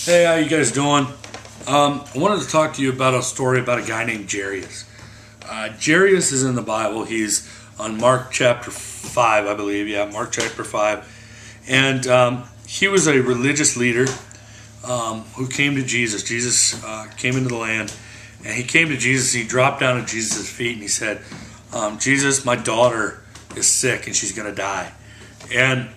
Hey, how you guys doing? I wanted to talk to you about a story about a guy named Jairus. Jairus is in the Bible. He's on Mark chapter 5, I believe. Yeah, Mark chapter 5. And he was a religious leader who came to Jesus. Jesus came into the land, and he came to Jesus. He dropped down at Jesus' feet, and he said, Jesus, my daughter is sick, and she's going to die. And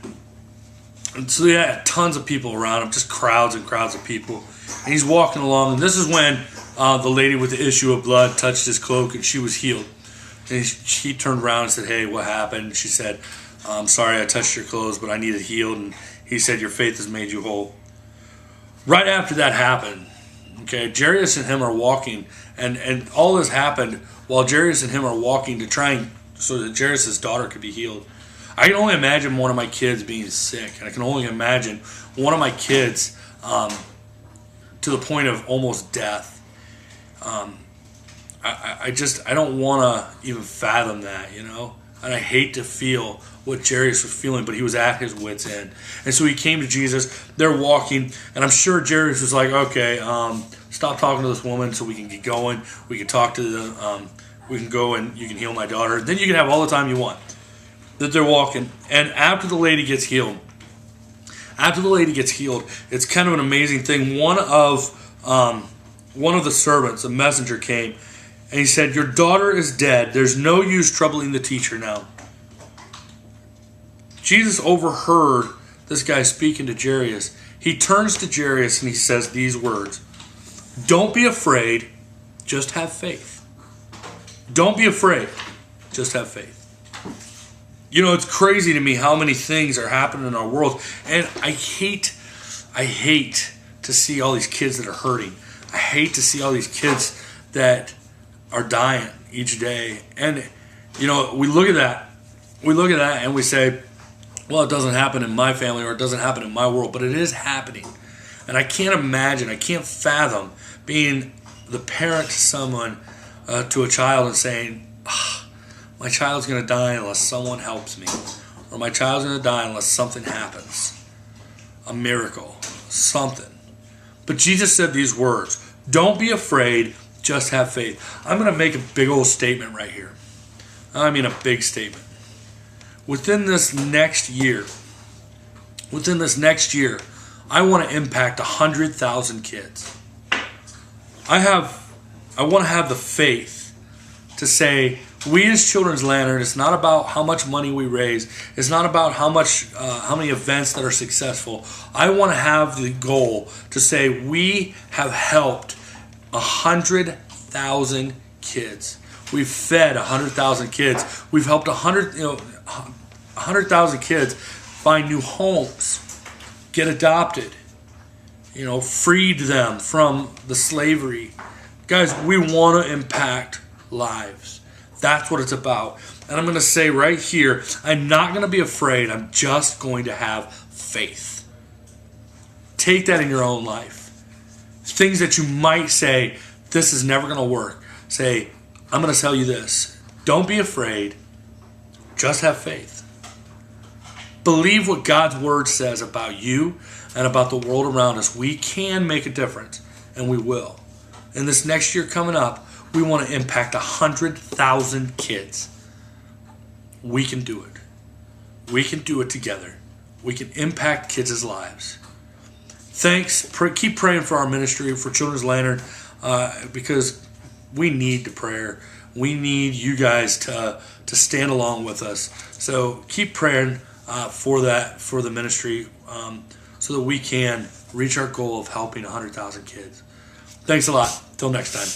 so he had tons of people around him, just crowds and crowds of people. And he's walking along, and this is when the lady with the issue of blood touched his cloak, and she was healed. And he turned around and said, hey, what happened? She said, I'm sorry I touched your clothes, but I need it healed. And he said, your faith has made you whole. Right after that happened, okay, Jairus and him are walking, and all this happened while Jairus and him are walking to try and so that Jairus' daughter could be healed. I can only imagine one of my kids being sick, and I can only imagine one of my kids to the point of almost death. I don't want to even fathom that, you know. And I hate to feel what Jairus was feeling, but he was at his wit's end. And so he came to Jesus. They're walking, and I'm sure Jairus was like, okay, stop talking to this woman so we can get going. We can talk to we can go and you can heal my daughter. Then you can have all the time you want. That they're walking, and after the lady gets healed, it's kind of an amazing thing. One of the servants, a messenger, came, and he said, your daughter is dead. There's no use troubling the teacher now. Jesus overheard this guy speaking to Jairus. He turns to Jairus and he says these words, don't be afraid, just have faith. Don't be afraid, just have faith. You know, it's crazy to me how many things are happening in our world. And I hate to see all these kids that are hurting. I hate to see all these kids that are dying each day. And, you know, we look at that and we say, well, it doesn't happen in my family or it doesn't happen in my world. But it is happening. And I can't fathom being the parent to someone, to a child and saying, my child's going to die unless someone helps me. Or my child's going to die unless something happens. A miracle. Something. But Jesus said these words. Don't be afraid. Just have faith. I'm going to make a big old statement right here. I mean a big statement. Within this next year, I want to impact 100,000 kids. I want to have the faith to say, we as Children's Lantern, it's not about how much money we raise. It's not about how many events that are successful. I want to have the goal to say we have helped 100,000 kids. We've fed 100,000 kids. We've helped 100,000 kids find new homes, get adopted, freed them from the slavery. Guys, we want to impact lives. That's what it's about. And I'm going to say right here, I'm not going to be afraid. I'm just going to have faith. Take that in your own life. Things that you might say, this is never going to work. Say, I'm going to tell you this. Don't be afraid. Just have faith. Believe what God's word says about you and about the world around us. We can make a difference, and we will. And this next year coming up, we want to impact 100,000 kids. We can do it. We can do it together. We can impact kids' lives. Thanks. Keep praying for our ministry, for Children's Lantern, because we need the prayer. We need you guys to stand along with us. So keep praying for the ministry, so that we can reach our goal of helping 100,000 kids. Thanks a lot. Till next time.